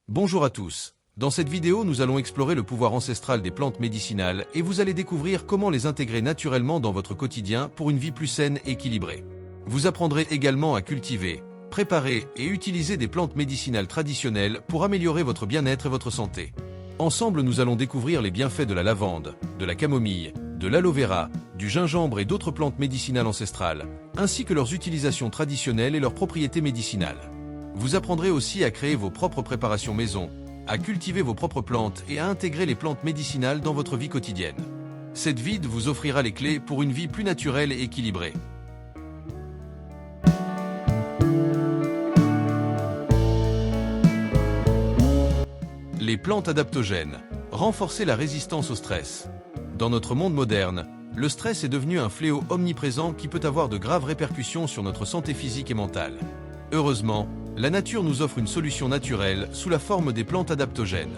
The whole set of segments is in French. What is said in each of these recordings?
Bonjour à tous. Dans cette vidéo, nous allons explorer le pouvoir ancestral des plantes médicinales et vous allez découvrir comment les intégrer naturellement dans votre quotidien pour une vie plus saine et équilibrée. Vous apprendrez également à cultiver, préparer et utiliser des plantes médicinales traditionnelles pour améliorer votre bien-être et votre santé. Ensemble, nous allons découvrir les bienfaits de la lavande, de la camomille, de l'aloe vera, du gingembre et d'autres plantes médicinales ancestrales, ainsi que leurs utilisations traditionnelles et leurs propriétés médicinales. Vous apprendrez aussi à créer vos propres préparations maison, à cultiver vos propres plantes et à intégrer les plantes médicinales dans votre vie quotidienne. Cette vidéo vous offrira les clés pour une vie plus naturelle et équilibrée. Les plantes adaptogènes. Renforcer la résistance au stress. Dans notre monde moderne, le stress est devenu un fléau omniprésent qui peut avoir de graves répercussions sur notre santé physique et mentale. Heureusement, la nature nous offre une solution naturelle sous la forme des plantes adaptogènes.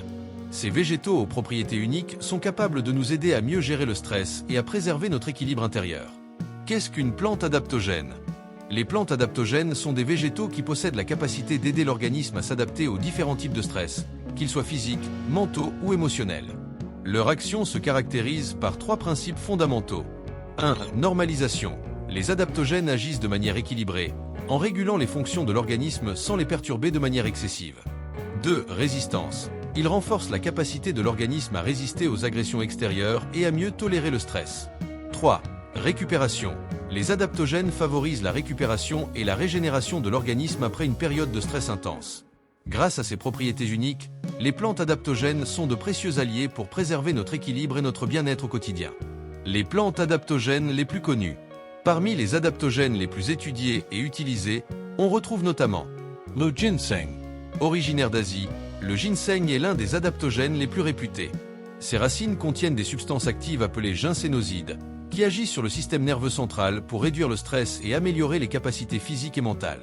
Ces végétaux aux propriétés uniques sont capables de nous aider à mieux gérer le stress et à préserver notre équilibre intérieur. Qu'est-ce qu'une plante adaptogène ? Les plantes adaptogènes sont des végétaux qui possèdent la capacité d'aider l'organisme à s'adapter aux différents types de stress, qu'ils soient physiques, mentaux ou émotionnels. Leur action se caractérise par trois principes fondamentaux. 1. Normalisation. Les adaptogènes agissent de manière équilibrée, en régulant les fonctions de l'organisme sans les perturber de manière excessive. 2. Résistance. Ils renforcent la capacité de l'organisme à résister aux agressions extérieures et à mieux tolérer le stress. 3. Récupération. Les adaptogènes favorisent la récupération et la régénération de l'organisme après une période de stress intense. Grâce à ces propriétés uniques, les plantes adaptogènes sont de précieux alliés pour préserver notre équilibre et notre bien-être au quotidien. Les plantes adaptogènes les plus connues. Parmi les adaptogènes les plus étudiés et utilisés, on retrouve notamment le ginseng. Originaire d'Asie, le ginseng est l'un des adaptogènes les plus réputés. Ses racines contiennent des substances actives appelées ginsénosides, qui agissent sur le système nerveux central pour réduire le stress et améliorer les capacités physiques et mentales.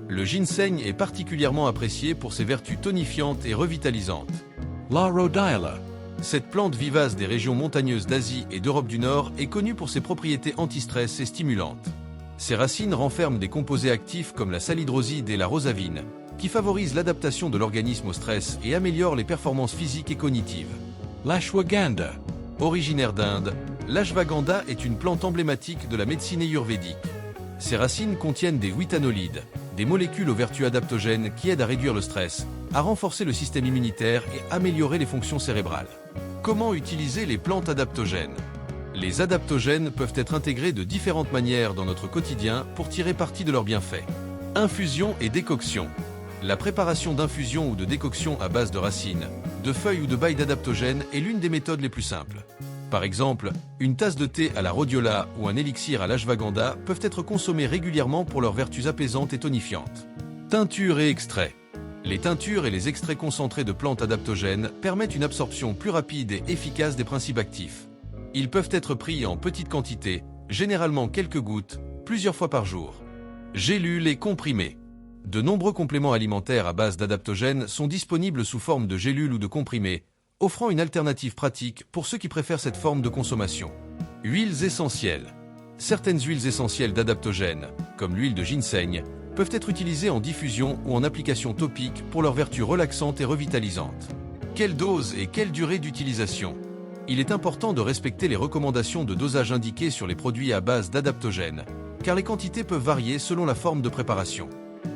Le ginseng est particulièrement apprécié pour ses vertus tonifiantes et revitalisantes. La rhodiola. Cette plante vivace des régions montagneuses d'Asie et d'Europe du Nord est connue pour ses propriétés anti-stress et stimulantes. Ses racines renferment des composés actifs comme la salidroside et la rosavine, qui favorisent l'adaptation de l'organisme au stress et améliorent les performances physiques et cognitives. L'ashwagandha. Originaire d'Inde, l'ashwagandha est une plante emblématique de la médecine ayurvédique. Ses racines contiennent des withanolides, des molécules aux vertus adaptogènes qui aident à réduire le stress, à renforcer le système immunitaire et améliorer les fonctions cérébrales. Comment utiliser les plantes adaptogènes ? Les adaptogènes peuvent être intégrés de différentes manières dans notre quotidien pour tirer parti de leurs bienfaits. Infusion et décoction. La préparation d'infusions ou de décoctions à base de racines, de feuilles ou de bailles d'adaptogènes est l'une des méthodes les plus simples. Par exemple, une tasse de thé à la rhodiola ou un élixir à l'ashwagandha peuvent être consommés régulièrement pour leurs vertus apaisantes et tonifiantes. Teinture et extraits. Les teintures et les extraits concentrés de plantes adaptogènes permettent une absorption plus rapide et efficace des principes actifs. Ils peuvent être pris en petites quantités, généralement quelques gouttes, plusieurs fois par jour. Gélules et comprimés. De nombreux compléments alimentaires à base d'adaptogènes sont disponibles sous forme de gélules ou de comprimés, offrant une alternative pratique pour ceux qui préfèrent cette forme de consommation. Huiles essentielles. Certaines huiles essentielles d'adaptogènes, comme l'huile de ginseng, peuvent être utilisées en diffusion ou en application topique pour leurs vertus relaxantes et revitalisantes. Quelle dose et quelle durée d'utilisation ? Il est important de respecter les recommandations de dosage indiquées sur les produits à base d'adaptogènes, car les quantités peuvent varier selon la forme de préparation.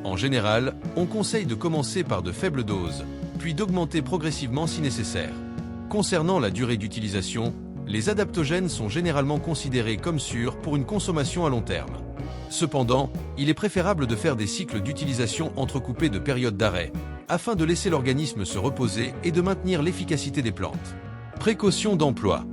En général, on conseille de commencer par de faibles doses, puis d'augmenter progressivement si nécessaire. Concernant la durée d'utilisation, les adaptogènes sont généralement considérés comme sûrs pour une consommation à long terme. Cependant, il est préférable de faire des cycles d'utilisation entrecoupés de périodes d'arrêt, afin de laisser l'organisme se reposer et de maintenir l'efficacité des plantes. Précaution d'emploi.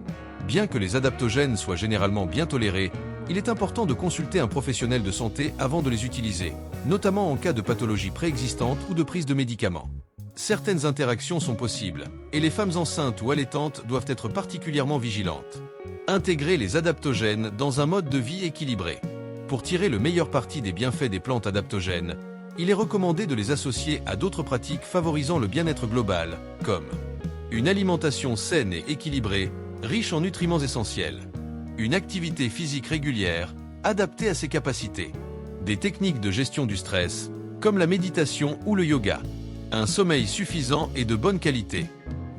Bien que les adaptogènes soient généralement bien tolérés, il est important de consulter un professionnel de santé avant de les utiliser, notamment en cas de pathologie préexistante ou de prise de médicaments. Certaines interactions sont possibles, et les femmes enceintes ou allaitantes doivent être particulièrement vigilantes. Intégrer les adaptogènes dans un mode de vie équilibré. Pour tirer le meilleur parti des bienfaits des plantes adaptogènes, il est recommandé de les associer à d'autres pratiques favorisant le bien-être global, comme une alimentation saine et équilibrée, riche en nutriments essentiels, une activité physique régulière, adaptée à ses capacités, des techniques de gestion du stress, comme la méditation ou le yoga. Un sommeil suffisant et de bonne qualité.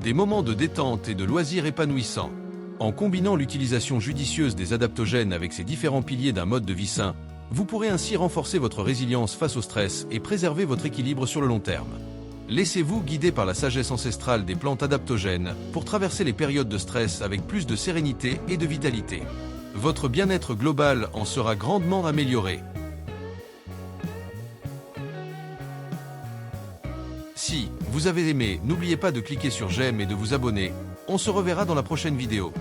Des moments de détente et de loisirs épanouissants. En combinant l'utilisation judicieuse des adaptogènes avec ces différents piliers d'un mode de vie sain, vous pourrez ainsi renforcer votre résilience face au stress et préserver votre équilibre sur le long terme. Laissez-vous guider par la sagesse ancestrale des plantes adaptogènes pour traverser les périodes de stress avec plus de sérénité et de vitalité. Votre bien-être global en sera grandement amélioré. Si vous avez aimé, n'oubliez pas de cliquer sur j'aime et de vous abonner. On se reverra dans la prochaine vidéo.